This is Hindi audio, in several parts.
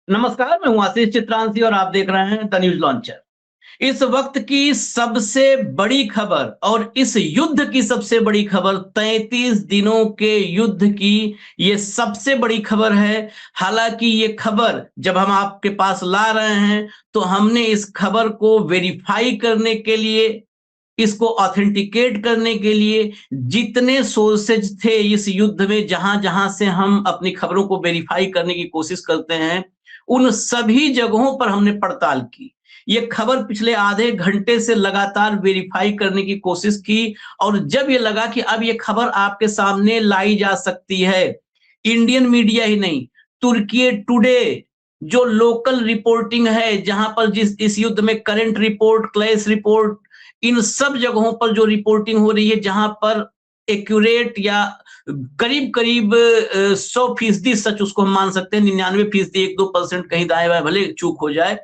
नमस्कार, मैं हूं आशीष चित्रांशी और आप देख रहे हैं द न्यूज लॉन्चर। इस वक्त की सबसे बड़ी खबर और इस युद्ध की सबसे बड़ी खबर 33 दिनों के युद्ध की ये सबसे बड़ी खबर है। हालांकि ये खबर जब हम आपके पास ला रहे हैं तो हमने इस खबर को वेरीफाई करने के लिए, इसको ऑथेंटिकेट करने के लिए जितने सोर्सेज थे इस युद्ध में, जहां-जहां से हम अपनी खबरों को वेरीफाई करने की कोशिश करते हैं, उन सभी जगहों पर हमने पड़ताल की। ये खबर पिछले आधे घंटे से लगातार वेरीफाई करने की कोशिश की और जब ये लगा कि अब ये खबर आपके सामने लाई जा सकती है, इंडियन मीडिया ही नहीं, तुर्की टुडे जो लोकल रिपोर्टिंग है, जहां पर जिस इस युद्ध में करंट रिपोर्ट, क्लैश रिपोर्ट, इन सब जगहों पर जो रिपोर्टिंग हो रही है, जहां पर एक्यूरेट या करीब-करीब 100% सच उसको हम मान सकते हैं, 99% 1-2% कहीं दाएँ-बाएँ भले चूक हो जाए।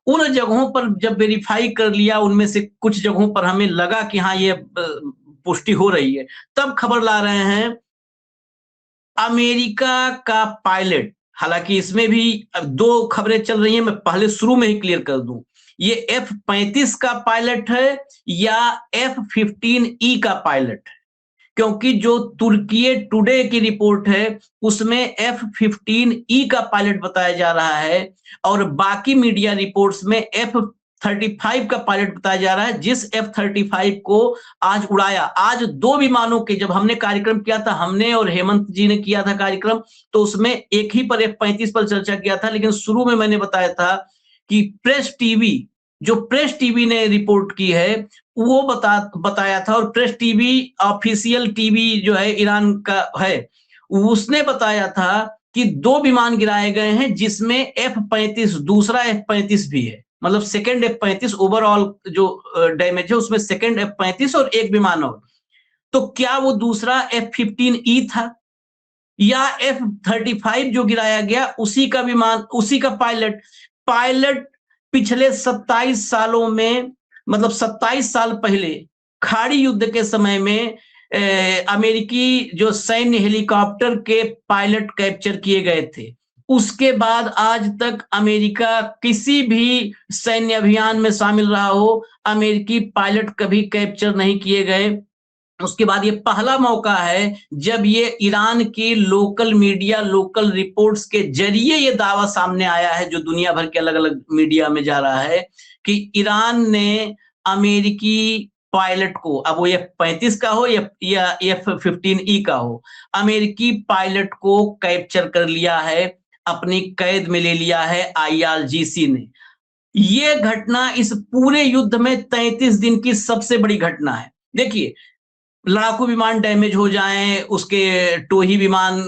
उन जगहों पर जब वेरीफाई कर लिया, उनमें से कुछ जगहों पर हमें लगा कि हाँ, ये पुष्टि हो रही है, तब खबर ला रहे हैं अमेरिका का पायलट। हालांकि इसमें भी अब 2 खबरें चल रही हैं, मैं पहले शुरू में ही क्लियर कर दूं। ये F-35 का पायलट है या F-15E का पायलट है? क्योंकि जो तुर्की टुडे की रिपोर्ट है उसमें F-15E का पायलट बताया जा रहा है और बाकी मीडिया रिपोर्ट्स में F-35 का पायलट बताया जा रहा है, जिस F-35 को आज उड़ाया। आज 2 विमानों के जब हमने कार्यक्रम किया था, हमने और हेमंत जी ने किया था कार्यक्रम, तो उसमें एक ही पर F-35 पर चर्चा किया था, लेकिन शुरू में मैंने बताया था कि प्रेस टीवी ने रिपोर्ट की है, वो बताया था और प्रेस टीवी ऑफिशियल टीवी जो है ईरान का है, उसने बताया था कि 2 विमान गिराए गए हैं जिसमें F-35 दूसरा F-35 भी है। मतलब सेकंड F-35 ओवरऑल जो डैमेज है उसमें सेकंड F-35 और एक विमान और। तो क्या वो दूसरा F-15E था या F-35 जो गिराया गया उसी का विमान, उसी का पायलट पिछले 27 सालों में, मतलब 27 साल पहले खाड़ी युद्ध के समय में अमेरिकी जो सैन्य हेलीकॉप्टर के पायलट कैप्चर किए गए थे। उसके बाद आज तक अमेरिका किसी भी सैन्य अभियान में शामिल रहा हो, अमेरिकी पायलट कभी कैप्चर नहीं किए गए। उसके बाद ये पहला मौका है जब ये ईरान की लोकल मीडिया, लोकल रिपोर्ट्स के जरिए ये दावा सामने आया है, जो दुनिया भर के अलग-अलग मीडिया में जा रहा है कि ईरान ने अमेरिकी पायलट को, अब वो F-35 का हो या F-15E का हो, अमेरिकी पायलट को कैप्चर कर लिया है, अपनी कैद में ले लिया है IRGC ने। ये घटना इस पूरे युद्ध में 33 दिन की सबसे बड़ी घटना है। देखिए, लड़ाकू विमान डैमेज हो जाएं, उसके टोही विमान,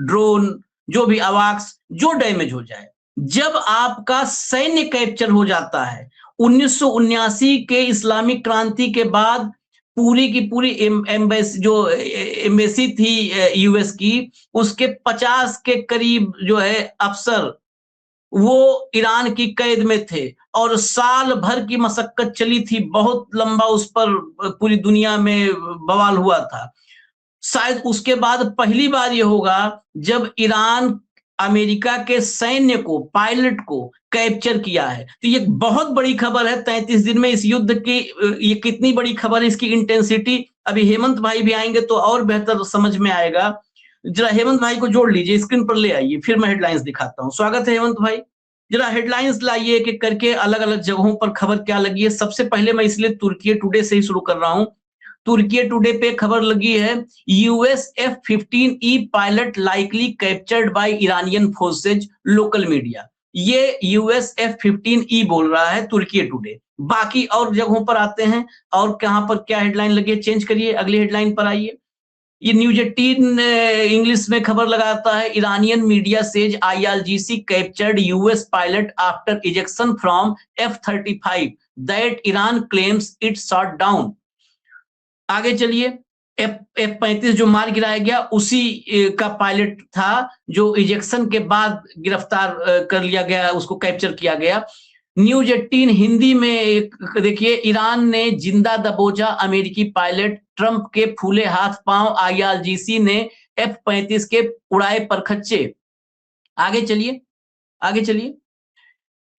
ड्रोन, जो भी अवाक्स जो डैमेज हो जाए, जब आपका सैन्य कैप्चर हो जाता है, 1979 के इस्लामिक क्रांति के बाद पूरी की पूरी एम्बेसी जो एम्बेसी थी यूएस की, उसके 50 के करीब जो है अफसर वो ईरान की कैद में थे और साल भर की मशक्कत चली थी, बहुत लंबा उस पर पूरी दुनिया में बवाल हुआ था। शायद उसके बाद पहली बार ये होगा जब ईरान अमेरिका के सैन्य को, पायलट को कैप्चर किया है। तो ये बहुत बड़ी खबर है 33 दिन में इस युद्ध की। ये कितनी बड़ी खबर है, इसकी इंटेंसिटी अभी हेमंत भाई भी आएंगे तो और बेहतर समझ में आएगा। जरा हेमंत भाई को जोड़ लीजिए, स्क्रीन पर ले आइए, फिर मैं हेडलाइंस दिखाता हूँ। स्वागत है हेमंत भाई। जरा हेडलाइंस लाइए एक एक करके, अलग अलग जगहों पर खबर क्या लगी है। सबसे पहले मैं इसलिए तुर्की टुडे से ही शुरू कर रहा हूं। तुर्की टुडे पे खबर लगी है, US F-15E pilot likely captured by Iranian forces, local media. ये यूएस F-15E बोल रहा है तुर्की टुडे। बाकी और जगहों पर आते हैं और कहां पर क्या हेडलाइन लगी है, चेंज करिए, अगली हेडलाइन पर आइए। ये न्यूज 18 इंग्लिश में खबर लगाता है, Iranian media says IRGC captured US pilot after ejection from F-35 that Iran claims it shot down. आगे चलिए, F-35 जो मार गिराया गया उसी का पायलट था जो इजेक्शन के बाद गिरफ्तार कर लिया गया, उसको कैप्चर किया गया। न्यूज 18 हिंदी में एक देखिए, ईरान ने जिंदा दबोचा अमेरिकी पायलट, ट्रंप के फूले हाथ पांव, IRGC ने F-35 के उड़ाए परखच्चे। आगे चलिए, आगे चलिए।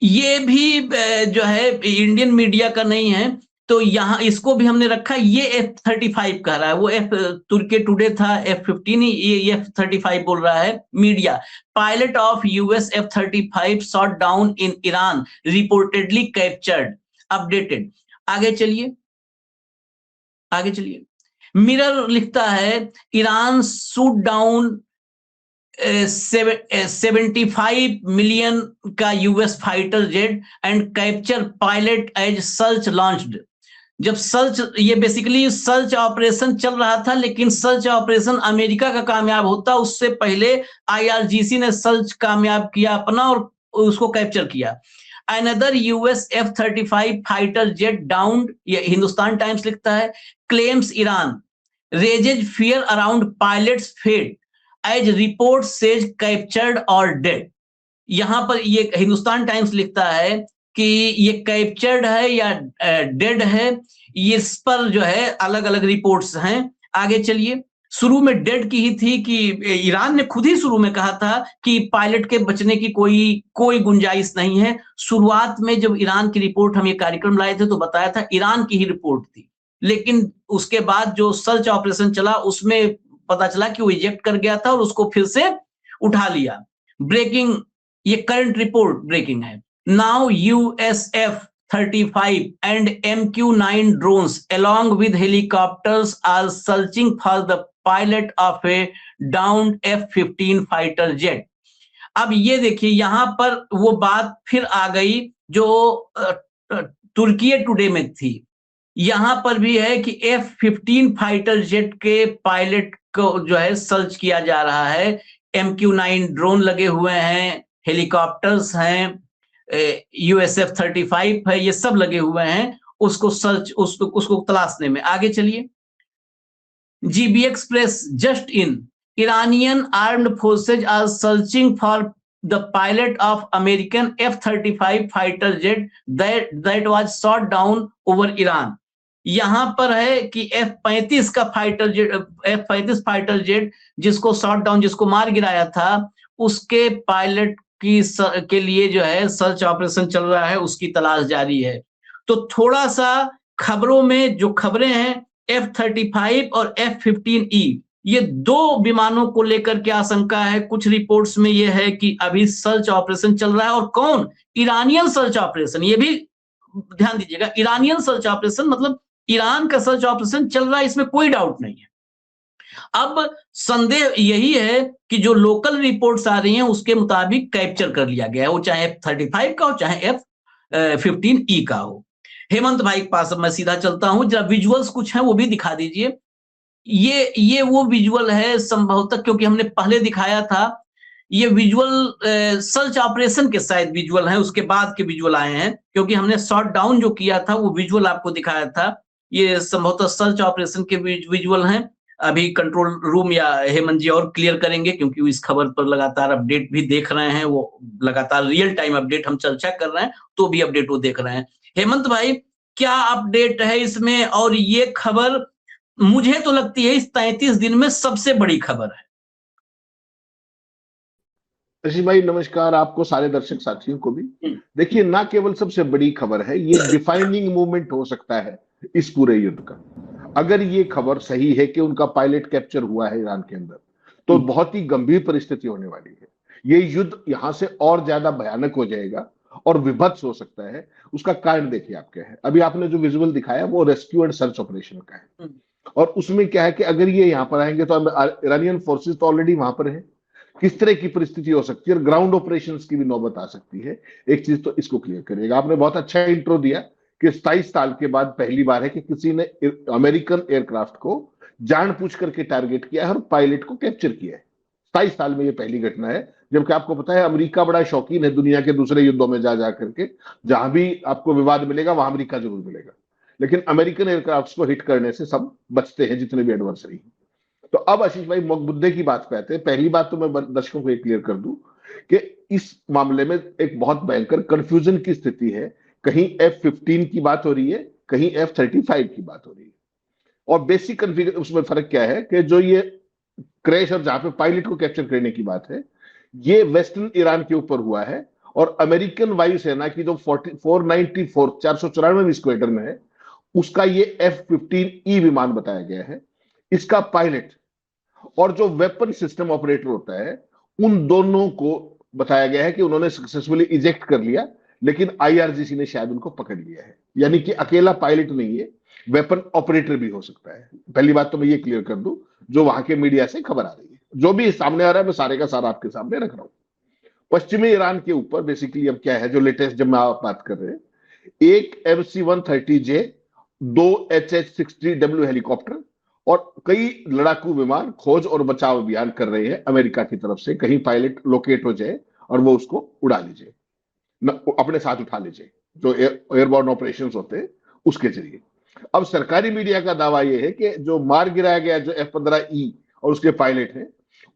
ये भी जो है इंडियन मीडिया का नहीं है, तो यहाँ इसको भी हमने रखा। ये F-35 कह रहा है, वो तुर्की टुडे था F-15, ये F-35 बोल रहा है media. Pilot of US F-35 shot down in Iran reportedly captured, updated. आगे चलिए, आगे चलिए। मिरर लिखता है ईरान शूट डाउन 75 मिलियन का US fighter jet and capture pilot as search launched. जब सर्च, ये बेसिकली सर्च ऑपरेशन चल रहा था, लेकिन सर्च ऑपरेशन अमेरिका का कामयाब होता उससे पहले IRGC ने सर्च कामयाब किया अपना और उसको कैप्चर किया। Another US F-35 fighter jet downed, ये हिंदुस्तान टाइम्स लिखता है। Claims Iran raises fear around pilots fate as report says captured और डेड। यहां पर ये हिंदुस्तान टाइम्स लिखता है कि ये कैप्चर्ड है या डेड है, इस पर जो है अलग अलग रिपोर्ट्स हैं। आगे चलिए। शुरू में डेड की ही थी कि ईरान ने खुद ही शुरू में कहा था कि पायलट के बचने की कोई गुंजाइश नहीं है। शुरुआत में जब ईरान की रिपोर्ट, हम ये कार्यक्रम लाए थे तो बताया था ईरान की ही रिपोर्ट थी, लेकिन उसके बाद जो सर्च ऑपरेशन चला उसमें पता चला कि वो इजेक्ट कर गया था और उसको फिर से उठा लिया। ब्रेकिंग, ये करंट रिपोर्ट ब्रेकिंग है। Now USF 35 and MQ-9 drones along with helicopters are searching for the pilot of a downed F-15 fighter jet। अब ये देखिए यहां पर वो बात फिर आ गई जो तुर्की टुडे में थी। यहां पर भी है कि F-15 फाइटर जेट के पायलट को जो है सर्च किया जा रहा है। MQ-9 ड्रोन लगे हुए हैं, हेलीकॉप्टर्स हैं, USF 35 है, ये सब लगे हुए हैं उसको सर्च, उसको तलाशने में। आगे चलिए। GB express just in, Iranian armed forces are searching for the pilot of American F-35 fighter jet that was shot down over Iran। यहां पर है कि F-35 का fighter jet, F-35 fighter jet जिसको शॉट डाउन, जिसको मार गिराया था, उसके पायलट के लिए जो है सर्च ऑपरेशन चल रहा है, उसकी तलाश जारी है। तो थोड़ा सा खबरों में जो खबरें हैं F-35 और F-15E, ये दो विमानों को लेकर के आशंका है। कुछ रिपोर्ट्स में ये है कि अभी सर्च ऑपरेशन चल रहा है, और कौन? Iranian search operation. ये भी ध्यान दीजिएगा, ईरानियन सर्च ऑपरेशन मतलब ईरान का सर्च ऑपरेशन चल रहा है, इसमें कोई डाउट नहीं है। अब संदेह यही है कि जो लोकल रिपोर्ट्स आ रही हैं उसके मुताबिक कैप्चर कर लिया गया है, वो चाहे F-35 का हो चाहे F-15E का हो। हेमंत भाई के पास मैं सीधा चलता हूं, जरा विजुअल्स कुछ हैं वो भी दिखा दीजिए। ये वो विजुअल है संभवतः, क्योंकि हमने पहले दिखाया था। ये विजुअल सर्च ऑपरेशन के शायद विजुअल है, उसके बाद के विजुअल आए हैं, क्योंकि हमने शॉट डाउन जो किया था वो विजुअल आपको दिखाया था। ये संभवतः सर्च ऑपरेशन के विजुअल हैं। अभी कंट्रोल रूम या हेमंत जी और क्लियर करेंगे, क्योंकि इस खबर पर लगातार अपडेट भी देख रहे हैं, वो लगातार रियल टाइम अपडेट हम चर्चा कर रहे हैं तो भी अपडेट वो देख रहे हैं। हेमंत भाई, क्या अपडेट है इसमें? और ये खबर मुझे तो लगती है इस 33 दिन में सबसे बड़ी खबर है। ऋषि भाई नमस्कार, आपको सारे दर्शक साथियों को भी। देखिए, ना केवल सबसे बड़ी खबर है, ये डिफाइनिंग मूवमेंट हो सकता है इस पूरे युद्ध का। अगर ये खबर सही है कि उनका पायलट कैप्चर हुआ है ईरान के अंदर, तो बहुत ही गंभीर परिस्थिति होने वाली है। ये युद्ध यहां से और ज्यादा भयानक हो जाएगा और विभत्स हो सकता है। उसका कारण देखिए आप क्या है। अभी आपने जो विजुअल दिखाया वो रेस्क्यू एंड सर्च ऑपरेशन का है, और उसमें क्या है कि अगर ये यहाँ पर आएंगे तो ईरानियन फोर्सेस तो ऑलरेडी वहां पर है, किस तरह की परिस्थिति हो सकती है और ग्राउंड ऑपरेशंस की भी नौबत आ सकती है। एक चीज तो इसको क्लियर करिएगा। आपने बहुत अच्छा इंट्रो दिया कि 27 साल के बाद पहली बार है कि किसी ने अमेरिकन एयरक्राफ्ट को जानबूझ करके टारगेट किया है और पायलट को कैप्चर किया है। 27 साल में ये पहली घटना है। जबकि आपको पता है अमेरिका बड़ा शौकीन है दुनिया के दूसरे युद्धों में जा करके, जहां भी आपको विवाद मिलेगा वहां अमेरिका जरूर मिलेगा, लेकिन अमेरिकन एयरक्राफ्ट को हिट करने से सब बचते हैं, जितने भी एडवर्सरी हैं। तो अब आशीष भाई मुद्दे की बात पे आते हैं। पहली बात तो मैं दर्शकों को ये क्लियर कर दूं कि इस मामले में एक बहुत भयंकर कंफ्यूजन की स्थिति है। कहीं F-15 की बात हो रही है, कहीं F-35 की बात हो रही है। और बेसिक कन्फ्यूजन उसमें फर्क क्या है कि जो ये क्रैश और जहां पे पायलट को कैप्चर करने की बात है, ये वेस्टर्न ईरान के ऊपर हुआ है और अमेरिकन वायुसेना की जो 494वीं स्क्वाड्रन में है उसका ये F-15E विमान बताया गया है। इसका पायलट और जो वेपन सिस्टम ऑपरेटर होता है उन दोनों को बताया गया है कि उन्होंने सक्सेसफुली इजेक्ट कर लिया, लेकिन IRGC ने शायद उनको पकड़ लिया है। यानी कि अकेला पायलट नहीं है, वेपन ऑपरेटर भी हो सकता है। पहली बात तो मैं ये क्लियर कर दूं, जो वहां के मीडिया से खबर आ रही है, जो भी सामने आ रहा है मैं सारे का सारा आपके सामने रख रहा हूं। पश्चिमी ईरान के ऊपर बेसिकली अब क्या है, जो लेटेस्ट जब मैं आप बात कर रहे हैं, एक MC-130J, 2 HH-60W हेलीकॉप्टर और कई लड़ाकू विमान खोज और बचाव अभियान कर रहे हैं अमेरिका की तरफ से। कहीं पायलट लोकेट हो जाए और वो उसको उड़ा लीजिए, अपने साथ उठा लीजिए, जो एयरबोर्न ऑपरेशंस होते हैं उसके जरिए। अब सरकारी मीडिया का दावा यह है कि जो मार गिराया गया, जो F-15E और उसके पायलट हैं,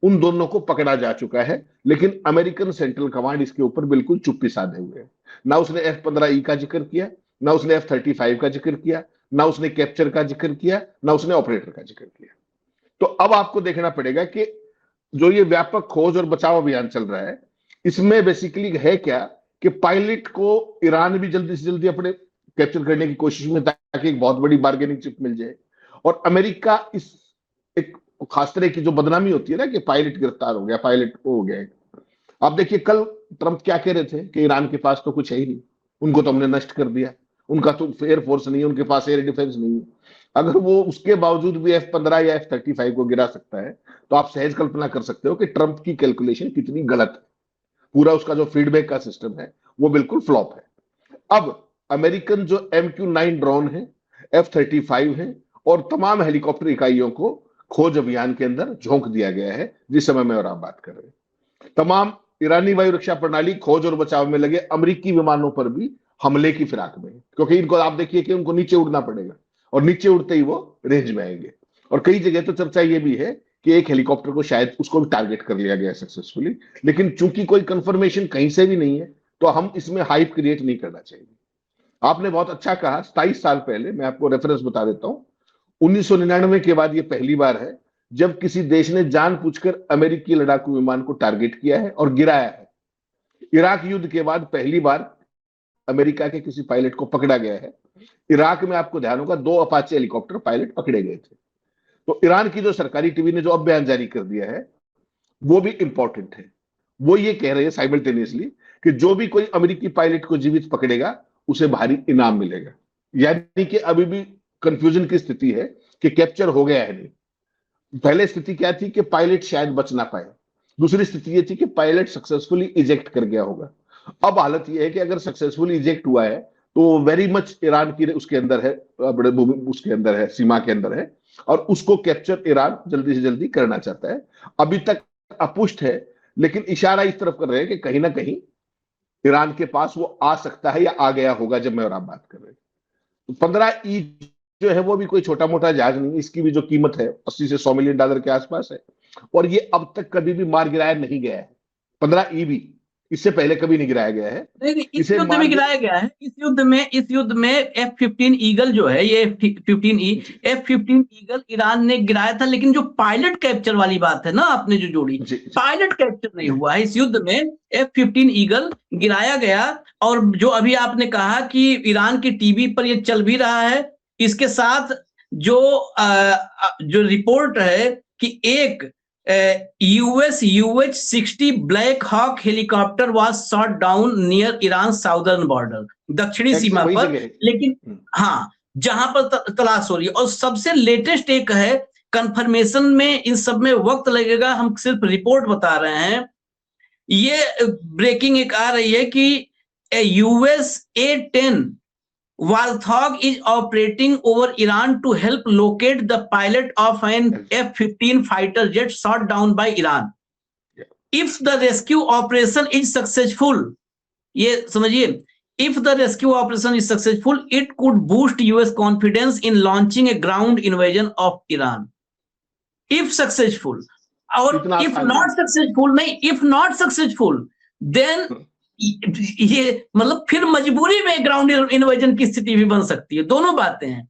उन दोनों को पकड़ा जा चुका है, लेकिन अमेरिकन सेंट्रल कमांड इसके ऊपर बिल्कुल चुप्पी साधे हुए है। ना उसने F-15E का जिक्र किया, ना उसने F-35 का जिक्र किया, ना उसने कैप्चर का जिक्र किया, ना उसने ऑपरेटर का जिक्र किया। तो अब आपको देखना पड़ेगा कि जो ये व्यापक खोज और बचाव अभियान चल रहा है, इसमें बेसिकली है क्या कि पायलट को ईरान भी जल्दी से जल्दी अपने कैप्चर करने की कोशिश में, ताकि एक बहुत बड़ी बार्गेनिंग चिप मिल जाए। और अमेरिका इस एक खास तरह की जो बदनामी होती है ना कि पायलट गिरफ्तार हो गया, पायलट हो गया। आप देखिए कल ट्रंप क्या कह रहे थे कि ईरान के पास तो कुछ है ही नहीं, उनको तो हमने नष्ट कर दिया, उनका तो एयरफोर्स नहीं है, उनके पास एयर डिफेंस नहीं है। अगर वो उसके बावजूद भी F-15 या F-35 को गिरा सकता है, तो आप सहज कल्पना कर सकते हो कि ट्रंप की कैलकुलेशन कितनी गलत है। पूरा उसका जो फीडबैक का सिस्टम है वो बिल्कुल फ्लॉप है। अब अमेरिकन जो MQ-9 ड्रोन है, F-35 है और तमाम हेलीकॉप्टर इकाइयों को खोज अभियान के अंदर झोंक दिया गया है, जिस समय में और आप बात कर रहे हैं। तमाम ईरानी वायु रक्षा प्रणाली खोज और बचाव में लगे अमेरिकी विमानों पर भी हमले की फिराक में, क्योंकि इनको आप देखिए कि उनको नीचे उड़ना पड़ेगा और नीचे उड़ते ही वो रेंज में आएंगे। और कई जगह तो चर्चा ये भी है कि एक हेलीकॉप्टर को शायद उसको भी टारगेट कर लिया गया सक्सेसफुली, लेकिन चूंकि कोई कंफर्मेशन कहीं से भी नहीं है, तो हम इसमें हाइप क्रिएट नहीं करना चाहिए। आपने बहुत अच्छा कहा, 27 साल पहले, मैं आपको रेफरेंस बता देता हूं, 1999 के बाद ये पहली बार है जब किसी देश ने जानबूझकर अमेरिकी लड़ाकू विमान को टारगेट किया है और गिराया है। इराक युद्ध के बाद पहली बार अमेरिका के किसी पायलट को पकड़ा गया है। इराक में आपको ध्यान होगा 2 अपाचे हेलीकॉप्टर पायलट पकड़े गए थे। तो ईरान की जो सरकारी टीवी ने जो अब बयान जारी कर दिया है वो भी इंपॉर्टेंट है। वो ये कह रहे हैं साइमल्टेनियसली कि जो भी कोई अमेरिकी पायलट को जीवित पकड़ेगा उसे भारी इनाम मिलेगा। यानी कि अभी भी कंफ्यूजन की स्थिति है कि कैप्चर हो गया है नहीं। पहले स्थिति क्या थी कि पायलट शायद बच ना पाए, दूसरी स्थिति ये थी कि पायलट सक्सेसफुली इजेक्ट कर गया होगा। अब हालत यह है कि अगर सक्सेसफुली इजेक्ट हुआ है तो वेरी मच ईरान की उसके अंदर है, बड़े उसके अंदर है, सीमा के अंदर है, और उसको कैप्चर ईरान जल्दी से जल्दी करना चाहता है। अभी तक अपुष्ट है, लेकिन इशारा इस तरफ कर रहे हैं कि कहीं ना कहीं ईरान के पास वो आ सकता है या आ गया होगा जब मैं और आप बात कर रहे हैं। तो 15E जो है वो भी कोई छोटा मोटा जहाज नहीं, इसकी भी जो कीमत है 80 से 100 मिलियन डॉलर के आसपास है, और ये अब तक कभी भी मार गिराया नहीं गया है। 15E भी इससे पहले कभी नहीं गिराया गया है। नहीं, इस युद्ध में गिराया गया है। इस युद्ध में F-15 ईगल जो है, ये F-15 ईगल ईरान ने गिराया था, लेकिन जो पायलट कैप्चर वाली बात है ना आपने जो जोड़ी, पायलट कैप्चर नहीं हुआ है इस युद्ध में। F-15 ईगल गिराया गया, और जो अभी आपने कहा कि ईरान की टीवी पर ये चल भी रहा है, इसके साथ जो रिपोर्ट है कि एक US UH-60 Black Hawk helicopter was shot down near Iran southern border, दक्षिणी सीमा पर, लेकिन हाँ जहां पर तलाश हो रही है। और सबसे लेटेस्ट एक है, कंफर्मेशन में इन सब में वक्त लगेगा, हम सिर्फ रिपोर्ट बता रहे हैं। ये ब्रेकिंग एक आ रही है कि US A-10 Warthog is operating over Iran to help locate the pilot of an F-15 fighter jet shot down by Iran. If the rescue operation is successful, ये समझिए, if the rescue operation is successful, it could boost US confidence in launching a ground invasion of Iran. If successful, और if not successful, नहीं, if not successful, then ये मतलब फिर मजबूरी में ग्राउंड इन्वेजन की स्थिति भी बन सकती है। दोनों बातें हैं,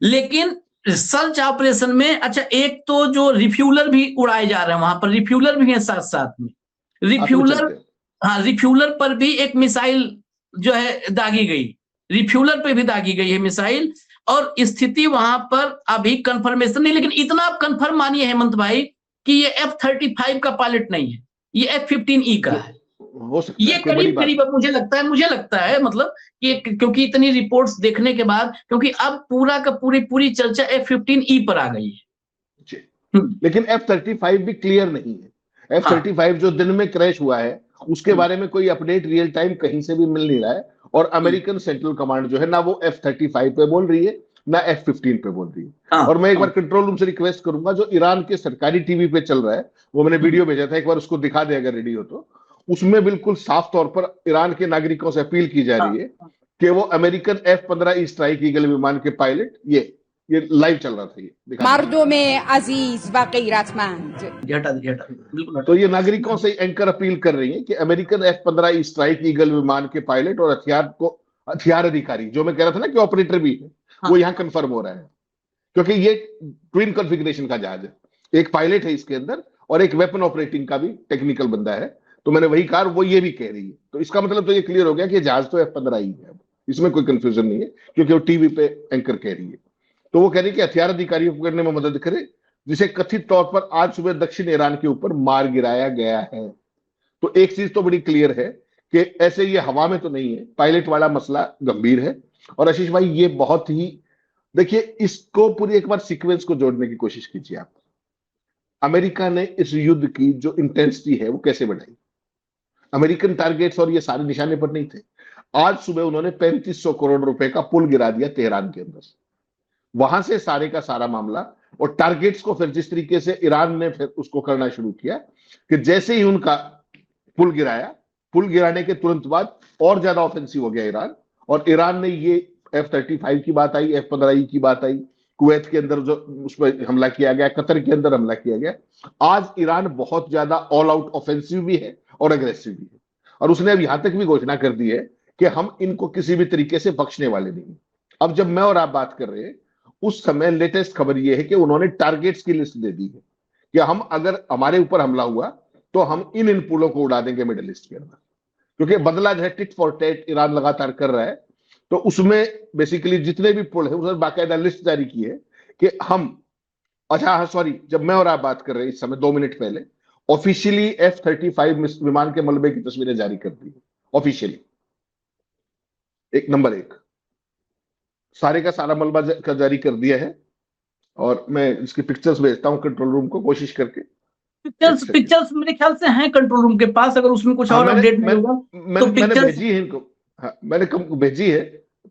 लेकिन सर्च ऑपरेशन में अच्छा, एक तो जो रिफ्यूलर भी उड़ाए जा रहे हैं, वहां पर रिफ्यूलर भी हैं साथ साथ में, रिफ्यूलर, हाँ रिफ्यूलर पर भी एक मिसाइल जो है दागी गई, रिफ्यूलर पे भी दागी गई है मिसाइल, और स्थिति वहां पर अभी कंफर्मेशन नहीं, लेकिन इतना आप कंफर्म मानिए हेमंत भाई कि ये F-35 का पायलट नहीं है, ये F-15E का है। हो सकता है, ये करीब करीब मुझे लगता है मतलब कि क्योंकि इतनी रिपोर्ट्स देखने के बाद, क्योंकि अब पूरा का पूरी चर्चा F-15E पर आ गई है। लेकिन F-35 भी क्लियर नहीं है। F-35 जो दिन में क्रैश हुआ है उसके बारे में कोई अपडेट रियल टाइम कहीं से भी मिल नहीं रहा है, और अमेरिकन सेंट्रल कमांड जो है ना वो F-35 पे बोल रही है ना F-15 पे बोल रही है। और मैं एक बार कंट्रोल रूम से रिक्वेस्ट करूंगा, जो ईरान के सरकारी टीवी पे चल रहा है वो मैंने वीडियो भेजा था, एक बार उसको दिखा दे अगर रेडी हो तो। उसमें बिल्कुल साफ तौर पर ईरान के नागरिकों से अपील की जा रही है कि वो अमेरिकन F-15E स्ट्राइक ईगल विमान के पायलट, ये लाइव चल रहा था, ये मर्दोम अजीज व गैरतमंद, तो ये नागरिकों से एंकर अपील कर रही है कि अमेरिकन F-15E स्ट्राइक ईगल विमान के पायलट और हथियार अधिकारी, जो मैं कह रहा था ना कि ऑपरेटर भी है, वो यहाँ कंफर्म हो रहा है, क्योंकि ये ट्विन कॉन्फ़िगरेशन का जहाज है, एक पायलट है इसके अंदर और एक वेपन ऑपरेटिंग का भी टेक्निकल बंदा है। तो मैंने वही कहा, वो ये भी कह रही है, तो इसका मतलब तो ये क्लियर हो गया कि जहाज तो F-15E है, इसमें कोई कंफ्यूजन नहीं है, क्योंकि वो टीवी पे एंकर कह रही है। तो वो कह रही है कि हथियार अधिकारियों को करने में मदद करे, जिसे कथित तौर पर आज सुबह दक्षिण ईरान के ऊपर मार गिराया गया है। तो एक चीज तो बड़ी क्लियर है कि ऐसे ये हवा में तो नहीं है, पायलट वाला मसला गंभीर है। और आशीष भाई ये बहुत ही, देखिए इसको पूरी एक बार सीक्वेंस को जोड़ने की कोशिश कीजिए आप। अमेरिका ने इस युद्ध की जो इंटेंसिटी है वो कैसे बढ़ाई? अमेरिकन टारगेट्स और ये सारे निशाने पर नहीं थे। आज सुबह उन्होंने 3500 करोड़ रुपए का पुल गिरा दिया तेहरान के अंदर। वहां से सारे का सारा मामला और टारगेट्स को फिर जिस तरीके से ईरान ने फिर उसको करना शुरू किया कि जैसे ही उनका पुल गिराया, पुल गिराने के तुरंत बाद और ज्यादा ऑफेंसिव हो गया ईरान, और ईरान ने ये F-35 की बात आई, F-15E की बात आई, कुवैत के अंदर जो उस पर हमला किया गया, कतर के अंदर हमला किया गया। आज ईरान बहुत ज्यादा ऑल आउट ऑफेंसिव भी है और अग्रेसिव भी है, और उसने अब यहां तक भी घोषणा कर दी है कि हम इनको किसी भी तरीके से बख्शने वाले नहीं। अब जब मैं और आप बात कर रहे हैं उस समय लेटेस्ट खबर यह है कि उन्होंने टारगेट्स की लिस्ट दे दी है कि हम अगर हमारे ऊपर हमला हुआ तो हम इन पुलों को उड़ा देंगे मिडिल ईस्ट के अंदर, क्योंकि बदला जो है टिट फॉर टैट ईरान लगातार कर रहा है। तो उसमें बेसिकली जितने भी पुल है उसमें बाकायदा लिस्ट जारी की है कि हम, अच्छा हाँ सॉरी, जब मैं और आप बात कर रहे हैं इस समय 2 मिनट पहले ऑफिशियली F-35 विमान के मलबे की तस्वीरें जारी कर दी ऑफिशियली। एक नंबर 1 सारे का सारा मलबा का जारी कर दिया है, और मैं इसकी पिक्चर्स भेजता हूं कंट्रोल रूम को कोशिश करके। पिक्चर्स मेरे ख्याल से हैं कंट्रोल रूम के पास, अगर उसमें कुछ और अपडेट नहीं होगा तो मैंने भेजी है इनको। हाँ, मैंने भेजी है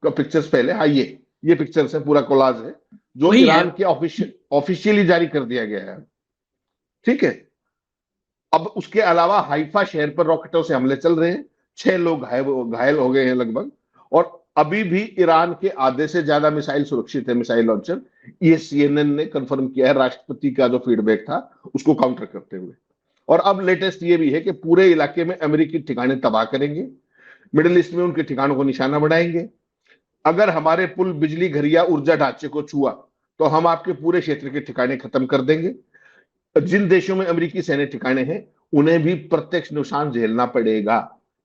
पिक्चर्स पहले। हाँ ये पिक्चर्स है, पूरा कोलाज है जो ईरान के ऑफिशियली जारी कर दिया गया है। ठीक है, अब उसके अलावा हाइफा शहर पर रॉकेटों से हमले चल रहे हैं, 6 लोग घायल हो गए हैं लगभग, और अभी भी ईरान के आधे से ज्यादा मिसाइल सुरक्षित है, मिसाइल लॉन्चर। ये CNN ने कंफर्म किया है, राष्ट्रपति का जो फीडबैक था उसको काउंटर करते हुए। और अब लेटेस्ट ये भी है कि पूरे इलाके में अमेरिकी ठिकाने तबाह करेंगे, मिडिल ईस्ट में उनके ठिकानों को निशाना बढ़ाएंगे। अगर हमारे पुल, बिजली घर या ऊर्जा ढांचे को छुआ तो हम आपके पूरे क्षेत्र के ठिकाने खत्म कर देंगे। जिन देशों में अमेरिकी सैन्य ठिकाने हैं उन्हें भी प्रत्यक्ष नुकसान झेलना पड़ेगा।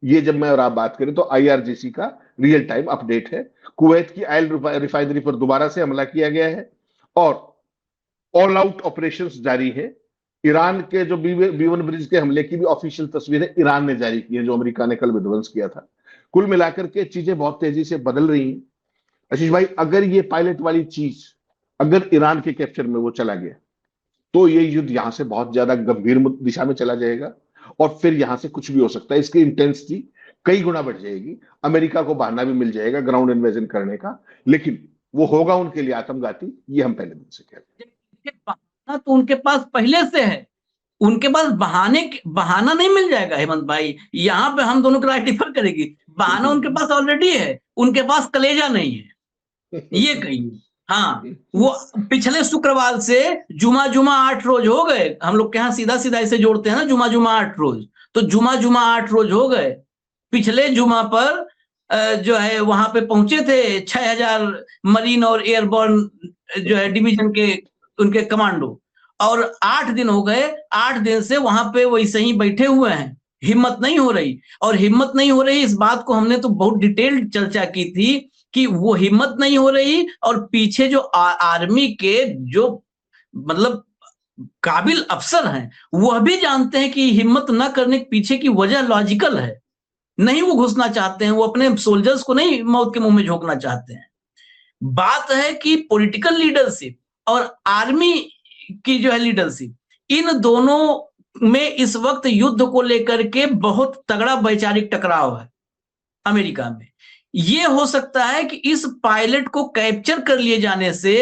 ये जब मैं और आप बात करें तो IRGC का रियल टाइम अपडेट है। कुवैत की ऑयल रिफाइनरी पर दोबारा से हमला किया गया है और ऑल आउट ऑपरेशंस जारी है। ईरान के जो B1 ब्रिज के हमले की भी ऑफिशियल तस्वीरें ईरान ने जारी की है, जो अमेरिका ने कल विध्वंस किया था। कुल मिलाकर के चीजें बहुत तेजी से बदल रही हैं। आशीष भाई, अगर ये पायलट वाली चीज अगर ईरान के कैप्चर में वो चला गया तो ये युद्ध यहां से बहुत ज्यादा गंभीर दिशा में चला जाएगा, और फिर यहां से कुछ भी हो सकता है। इसकी इंटेंसिटी कई गुना बढ़ जाएगी। अमेरिका को बहाना भी मिल जाएगा ग्राउंड इन्वेजन करने का, लेकिन वो होगा उनके लिए आत्मघाती, ये हम पहले दिन से कह रहे हैं। बहाना तो उनके पास पहले से है, उनके पास बहाना नहीं मिल जाएगा हेमंत भाई। यहाँ पे हम दोनों की राय डिफर करेगी। बहाना उनके पास ऑलरेडी है, उनके पास कलेजा नहीं है, ये कहिए। हाँ, वो पिछले शुक्रवार से जुमा 8 रोज हो गए। हम लोग के यहाँ सीधा सीधा इसे जोड़ते हैं ना, जुमा 8 रोज, तो जुमा 8 रोज हो गए। पिछले जुमा पर जो है वहां पे पहुंचे थे 6000 मरीन और एयरबोर्न जो है डिवीजन के उनके कमांडो, और 8 दिन हो गए। 8 दिन से वहां पे वैसे ही बैठे हुए हैं, हिम्मत नहीं हो रही। और हिम्मत नहीं हो रही, इस बात को हमने तो बहुत डिटेल्ड चर्चा की थी कि वो हिम्मत नहीं हो रही, और पीछे जो आर्मी के जो मतलब काबिल अफसर हैं वह भी जानते हैं कि हिम्मत न करने के पीछे की वजह लॉजिकल है। नहीं वो घुसना चाहते हैं, वो अपने सोल्जर्स को नहीं मौत के मुंह में झोंकना चाहते हैं। बात है कि पॉलिटिकल लीडरशिप और आर्मी की जो है लीडरशिप, इन दोनों में इस वक्त युद्ध को लेकर के बहुत तगड़ा वैचारिक टकराव है अमेरिका में। ये हो सकता है कि इस पायलट को कैप्चर कर लिए जाने से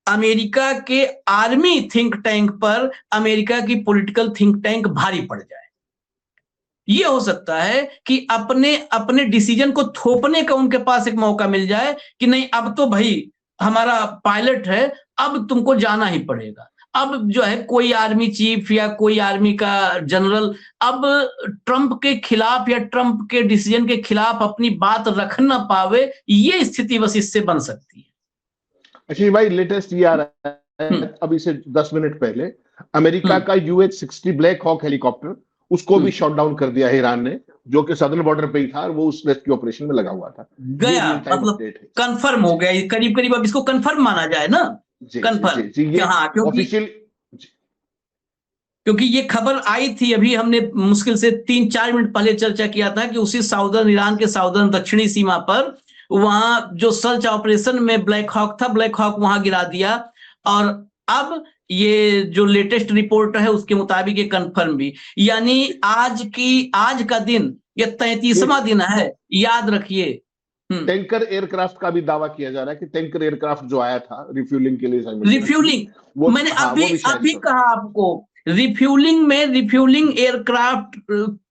अमेरिका के आर्मी थिंक टैंक पर अमेरिका की पॉलिटिकल थिंक टैंक भारी पड़ जाए। ये हो सकता है कि अपने अपने डिसीजन को थोपने का उनके पास एक मौका मिल जाए कि नहीं अब तो भाई हमारा पायलट है, अब तुमको जाना ही पड़ेगा। अब जो है कोई आर्मी चीफ या कोई आर्मी का जनरल अब ट्रंप के खिलाफ या ट्रंप के डिसीजन के खिलाफ अपनी बात रख ना पावे, ये स्थिति बस इससे बन सकती है। अच्छा भाई, लेटेस्ट ये आ रहा है अभी से 10 मिनट पहले, अमेरिका का UH-60 ब्लैक हॉक हेलीकॉप्टर, उसको भी शॉट डाउन कर दिया है ईरान ने, जो कि सदर्न बॉर्डर पे ही था और वो उस रेस्क्यू ऑपरेशन में लगा हुआ था। गया मतलब कंफर्म हो गया करीब करीब, अब इसको कंफर्म माना जाए ना, कंफर्म। हाँ, क्योंकि ये खबर आई थी, अभी हमने मुश्किल से 3-4 मिनट पहले चर्चा किया था कि उसी साउदर्न ईरान के साउदर्न दक्षिणी सीमा पर वहां जो सर्च ऑपरेशन में ब्लैक हॉक था, ब्लैक हॉक वहां गिरा दिया। और अब ये जो लेटेस्ट रिपोर्ट है उसके मुताबिक ये कंफर्म भी, यानी आज का दिन ये 33वां दिन है, याद रखिए। टैंकर एयरक्राफ्ट का भी दावा किया जा रहा है कि टैंकर एयरक्राफ्ट जो आया था रिफ्यूलिंग के लिए, रिफ्यूलिंग मैंने अभी कहा आपको, रिफ्यूलिंग एयरक्राफ्ट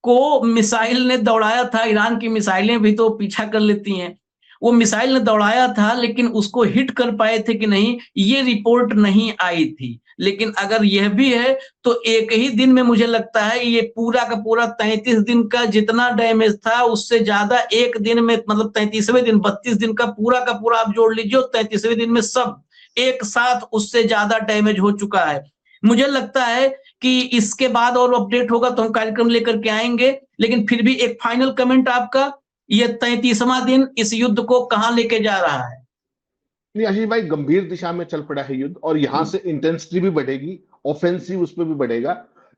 को मिसाइल ने दौड़ाया था। ईरान की मिसाइलें भी तो पीछा कर लेती हैं, वो मिसाइल ने दौड़ाया था, लेकिन उसको हिट कर पाए थे कि नहीं ये रिपोर्ट नहीं आई थी। लेकिन अगर यह भी है तो एक ही दिन में मुझे लगता है ये पूरा का पूरा 33 दिन का जितना डैमेज था उससे ज्यादा एक दिन में, मतलब 33वें दिन 32 दिन का पूरा आप जोड़ लीजिए, 33वें दिन में सब एक साथ उससे ज्यादा डैमेज हो चुका है। मुझे लगता है कि इसके बाद और अपडेट होगा तो हम कार्यक्रम लेकर के आएंगे, लेकिन फिर भी एक फाइनल कमेंट आपका, ये 33वां दिन इस युद्ध को कहां लेके जा रहा है? नहीं आशीष भाई, गंभीर दिशा में चल पड़ा है युद्ध, और यहां से इंटेंसिटी भी बढ़ेगी, ऑफेंसिव उस पर भी बढ़ेगा।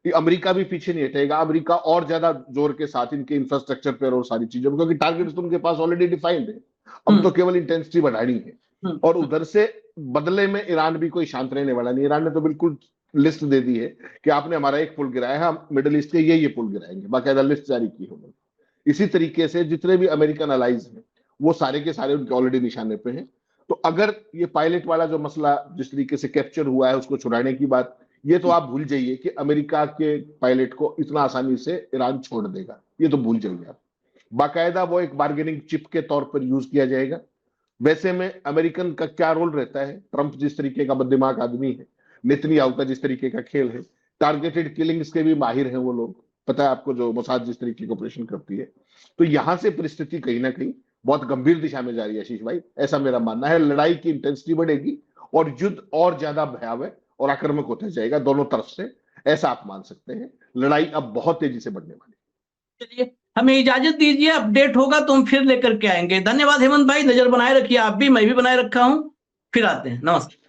अमेरिका भी पीछे नहीं हटेगा, अमेरिका और ज्यादा जोर के साथ इनके इंफ्रास्ट्रक्चर पर और सारी चीजों, क्योंकि टारगेट्स तो उनके पास ऑलरेडी डिफाइंड है, अब तो केवल इंटेंसिटी बढ़ानी है। और उधर से बदले में ईरान भी कोई शांत रहने वाला नहीं। ईरान ने तो बिल्कुल लिस्ट दे दी है कि आपने हमारा एक पुल गिराया है, हम मिडिल ईस्ट के ये पुल गिराएंगे, बाकायदा लिस्ट जारी की होगी। इसी तरीके से जितने भी अमेरिकन अलाइज हैं वो सारे के सारे उनके ऑलरेडी निशाने पे हैं। तो अगर ये पायलट वाला जो मसला जिस तरीके से कैप्चर हुआ है उसको छुड़ाने की बात, ये तो आप भूल जाइए कि अमेरिका के पायलट को इतना आसानी से ईरान छोड़ देगा, ये तो भूल जाइए आप। बाकायदा वो एक बार्गेनिंग चिप के तौर पर यूज किया जाएगा। वैसे में अमेरिकन का क्या रोल रहता है, ट्रंप जिस तरीके का बददिमाग आदमी है, नेतन्याहू का जिस तरीके का खेल है, टारगेटेड किलिंग्स के भी माहिर हैं वो लोग, पता है आपको, जो मोसाद जिस तरीके का ऑपरेशन करती है। तो यहां से परिस्थिति कहीं ना कहीं बहुत गंभीर दिशा में जा रही है आशीष भाई, ऐसा मेरा मानना है। लड़ाई की इंटेंसिटी बढ़ेगी और युद्ध और ज्यादा भयावह और आक्रामक होता जाएगा दोनों तरफ से, ऐसा आप मान सकते हैं। लड़ाई अब बहुत तेजी से बढ़ने वाली है। चलिए हमें इजाजत दीजिए, अपडेट होगा तो हम फिर लेकर के आएंगे। धन्यवाद हेमंत भाई, नजर बनाए रखिए आप भी, मैं भी बनाए रखा हूं। फिर आते हैं, नमस्कार।